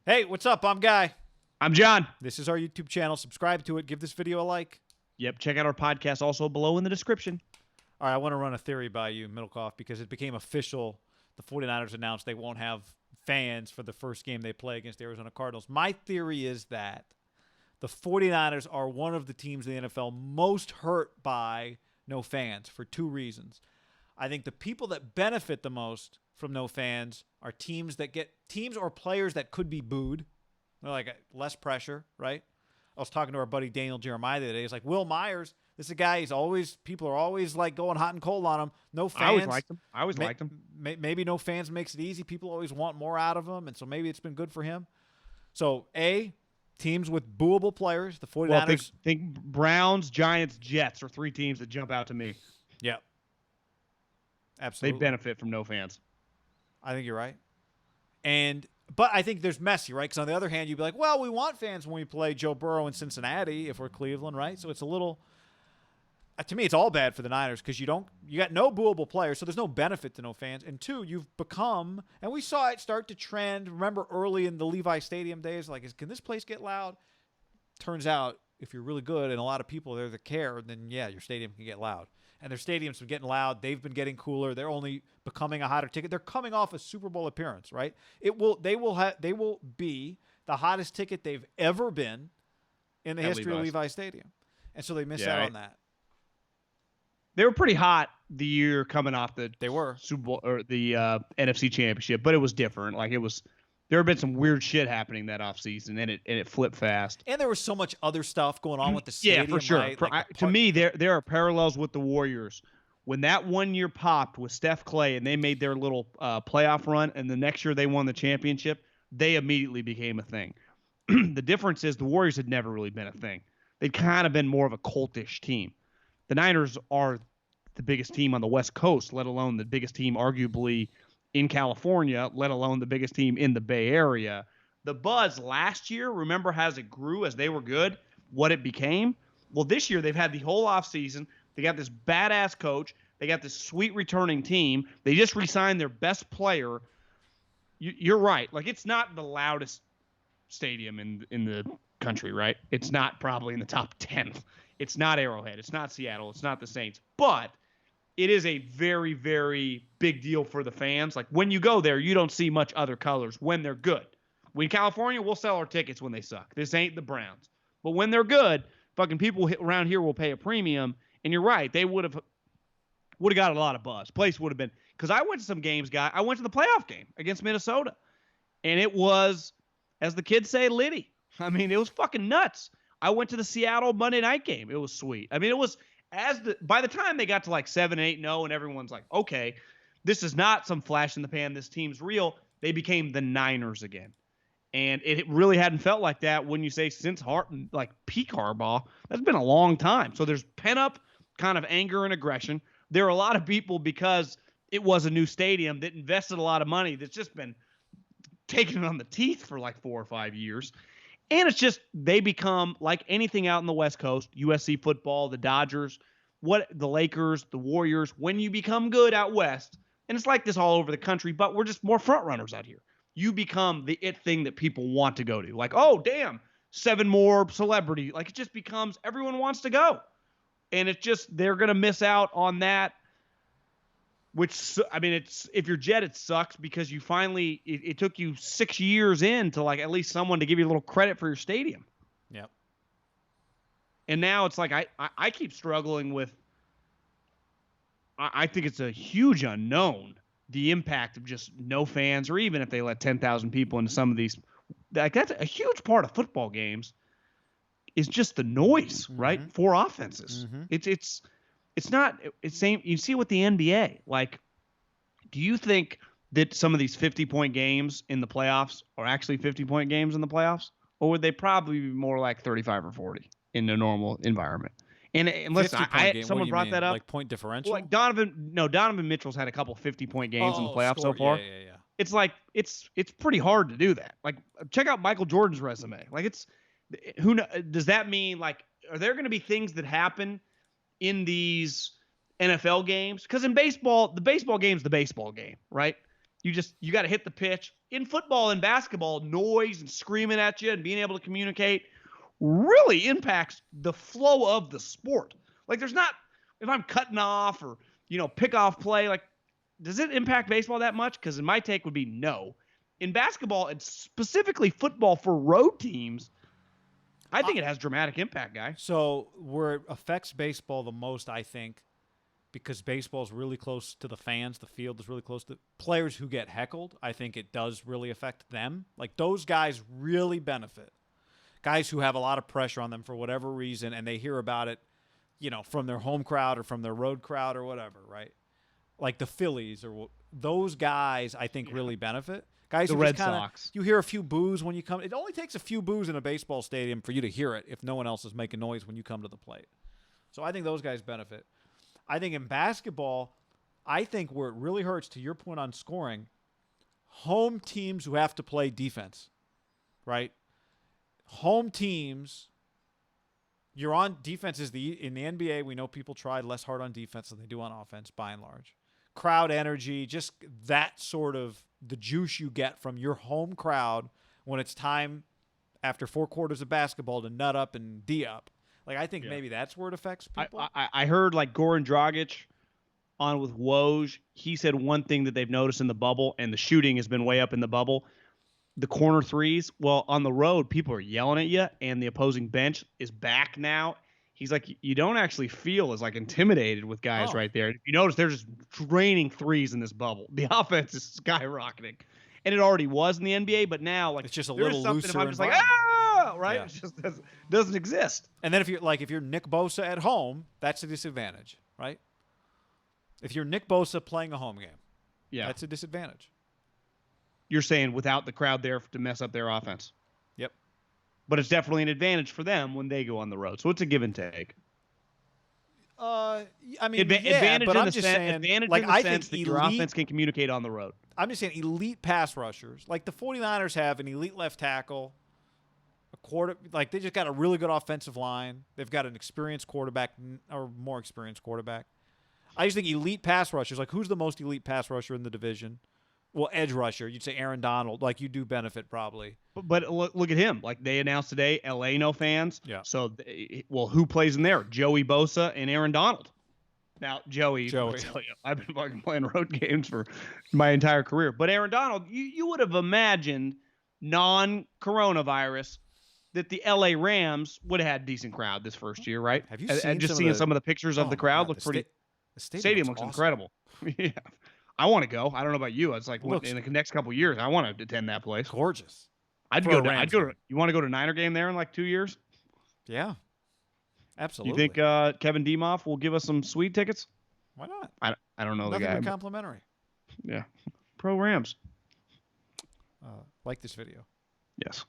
Hey, what's up? I'm Guy. I'm John. This is our YouTube channel. Subscribe to it. Give this video a like. Yep, check out our podcast also below in the description. All right, I want to run a theory by you, Middlecoff, because it became official. The 49ers announced they won't have fans for the first game they play against the Arizona Cardinals. My theory is that the 49ers are one of the teams in the NFL most hurt by no fans for two reasons. I think the people that benefit the most from no fans are teams or players that could be booed. They're like less pressure, right? I was talking to our buddy Daniel Jeremiah the other day. He's like, Will Myers, this is a guy, people are always like going hot and cold on him. No fans. I always liked him. Maybe no fans makes it easy. People always want more out of him, and so maybe it's been good for him. So, teams with booable players, the 49ers. Well, think Browns, Giants, Jets are three teams that jump out to me. Yeah. Absolutely. They benefit from no fans. I think you're right. But I think there's messy, right? Because on the other hand, you'd be like, well, we want fans when we play Joe Burrow in Cincinnati if we're Cleveland, right? So it's a little to me, it's all bad for the Niners because you got no booable players, so there's no benefit to no fans. And two, you've become, and we saw it start to trend. Remember early in the Levi Stadium days, like, can this place get loud? Turns out, if you're really good and a lot of people there that care, then yeah, your stadium can get loud. And their stadiums been getting loud. They've been getting cooler. They're only becoming a hotter ticket. They're coming off a Super Bowl appearance, right? They will be the hottest ticket they've ever been in the history of Levi Stadium. And so they miss out on that. They were pretty hot the year coming off the Super Bowl or the NFC Championship, but it was different. Like there had been some weird shit happening that offseason, and it flipped fast. And there was so much other stuff going on with the stadium. Yeah, for sure. Right? To me, there are parallels with the Warriors. When that 1 year popped with Steph Clay and they made their little playoff run, and the next year they won the championship, they immediately became a thing. The difference is the Warriors had never really been a thing. They'd kind of been more of a cultish team. The Niners are the biggest team on the West Coast, let alone the biggest team arguably in California, let alone the biggest team in the Bay Area. The buzz last year, remember, as it grew, as they were good, what it became? Well, this year they've had the whole offseason. They got this badass coach. They got this sweet returning team. They just re-signed their best player. You're right. Like, it's not the loudest stadium in the country, right? It's not probably in the top 10. It's not Arrowhead. It's not Seattle. It's not the Saints. But it is a very, very big deal for the fans. Like, when you go there, you don't see much other colors when they're good. In California, we'll sell our tickets when they suck. This ain't the Browns. But when they're good, fucking people around here will pay a premium. And you're right. They would have got a lot of buzz. Place would have been – because I went to some games, guy. I went to the playoff game against Minnesota. And it was, as the kids say, litty. I mean, it was fucking nuts. I went to the Seattle Monday night game. It was sweet. I mean, it was by the time they got to like 7-8-0 and everyone's like, okay, this is not some flash in the pan. This team's real. They became the Niners again. And it really hadn't felt like that when you say since peak Harbaugh. That's been a long time. So there's pent up kind of anger and aggression. There are a lot of people, because it was a new stadium, that invested a lot of money that's just been taking it on the teeth for like 4 or 5 years. And it's just they become like anything out in the West Coast, USC football, the Dodgers, the Lakers, the Warriors, when you become good out West, and it's like this all over the country, but we're just more front runners out here. You become the it thing that people want to go to. Like, oh, damn, 7 more celebrity. Like, it just becomes everyone wants to go. And it's just they're going to miss out on that. Which, I mean, if you're Jet, it sucks because you finally it took you 6 years in to like at least someone to give you a little credit for your stadium. Yep. And now it's like I keep struggling with. I think it's a huge unknown, the impact of just no fans, or even if they let 10,000 people into some of these. Like, that's a huge part of football games. Is just the noise, right? For offenses. It's not – it's same. You see with the NBA. Like, do you think that some of these 50-point games in the playoffs are actually 50-point games in the playoffs? Or would they probably be more like 35 or 40 in a normal environment? And listen, someone brought that up. Like point differential? Well, like Donovan Mitchell's had a couple 50-point games in the playoffs so far. Yeah. It's like it's pretty hard to do that. Like, check out Michael Jordan's resume. Like, does that mean, like, are there going to be things that happen – in these NFL games? Because in baseball, the baseball game's the baseball game, right? You got to hit the pitch. In football and basketball, noise and screaming at you and being able to communicate really impacts the flow of the sport. Like there's not, if I'm cutting off or, pick off play, like does it impact baseball that much? Because my take would be no. In basketball and specifically football for road teams, I think it has dramatic impact, guy. So where it affects baseball the most, I think, because baseball is really close to the fans, the field is really close to players who get heckled. I think it does really affect them. Like those guys really benefit. Guys who have a lot of pressure on them for whatever reason, and they hear about it, from their home crowd or from their road crowd or whatever, right? Like the Phillies or those guys, I think really benefit. Guys The who Red just kinda, Sox. you hear a few boos when you come. It only takes a few boos in a baseball stadium for you to hear it if no one else is making noise when you come to the plate. So I think those guys benefit. I think in basketball, I think where it really hurts, to your point on scoring, home teams who have to play defense, right? Home teams, you're on defense in the NBA. We know people try less hard on defense than they do on offense by and large. Crowd energy, just that sort of the juice you get from your home crowd when it's time after 4 quarters of basketball to nut up and D up. Like, I think maybe that's where it affects people. I heard like Goran Dragic on with Woj. He said one thing that they've noticed in the bubble, and the shooting has been way up in the bubble. The corner threes, well, on the road, people are yelling at you, and the opposing bench is back now. He's like, you don't actually feel as like intimidated with guys right there. If you notice, they're just draining threes in this bubble. The offense is skyrocketing, and it already was in the NBA, but now like it's just a little looser. If I'm just like, right? Yeah. It just doesn't exist. And then if you're Nick Bosa at home, that's a disadvantage, right? If you're Nick Bosa playing a home game, that's a disadvantage. You're saying without the crowd there to mess up their offense. Yep. But it's definitely an advantage for them when they go on the road. So it's a give and take. I mean, advantage but in I'm the just sense, saying, advantage like, in the I sense think that your offense can communicate on the road. I'm just saying elite pass rushers. Like the 49ers have an elite left tackle, like they just got a really good offensive line. They've got an experienced quarterback or more experienced quarterback. I just think elite pass rushers, like who's the most elite pass rusher in the division? Well, edge rusher, you'd say Aaron Donald. Like you do benefit probably. But look at him. Like they announced today, LA no fans. Yeah. So, who plays in there? Joey Bosa and Aaron Donald. Now, Joey. I'll tell you, I've been fucking playing road games for my entire career. But Aaron Donald, you would have imagined non-coronavirus that the LA Rams would have had a decent crowd this first year, right? Have you seen some of the pictures of the crowd? Look pretty. The stadium looks awesome. Incredible. Yeah. I want to go. I don't know about you. It's like in the next couple of years, I want to attend that place. Gorgeous. I'd go to. You want to go to Niner game there in like 2 years? Yeah. Absolutely. You think Kevin Demoff will give us some sweet tickets? Why not? I don't know Nothing the guy. But complimentary. Yeah. Pro Rams. Like this video. Yes.